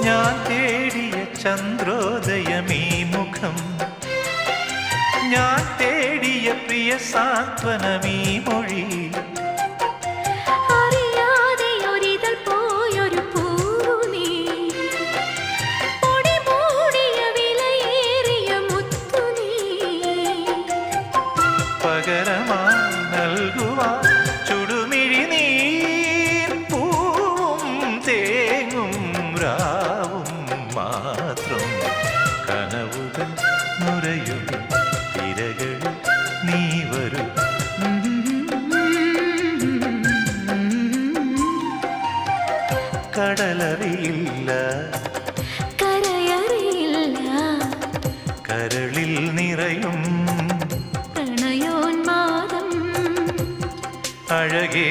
ഞാൻ തേടിയ ചന്ദ്രോദയമീ മുഖം, ഞാൻ തേടിയ പ്രിയ സാന്ത്വനമീ മൊഴി. പകരമായി നൽകുവാൻ ചുടുമിഴി നീ പൂവും തേങ്ങും രാവും മാത്രം. കനവുകൾ നുരയും തിരകളിൽ നീ വരൂ. കടലറിയില്ല, കരയറിയില്ല, കരളിൽ നിറയും പ്രണയോന്മാദം അഴകേ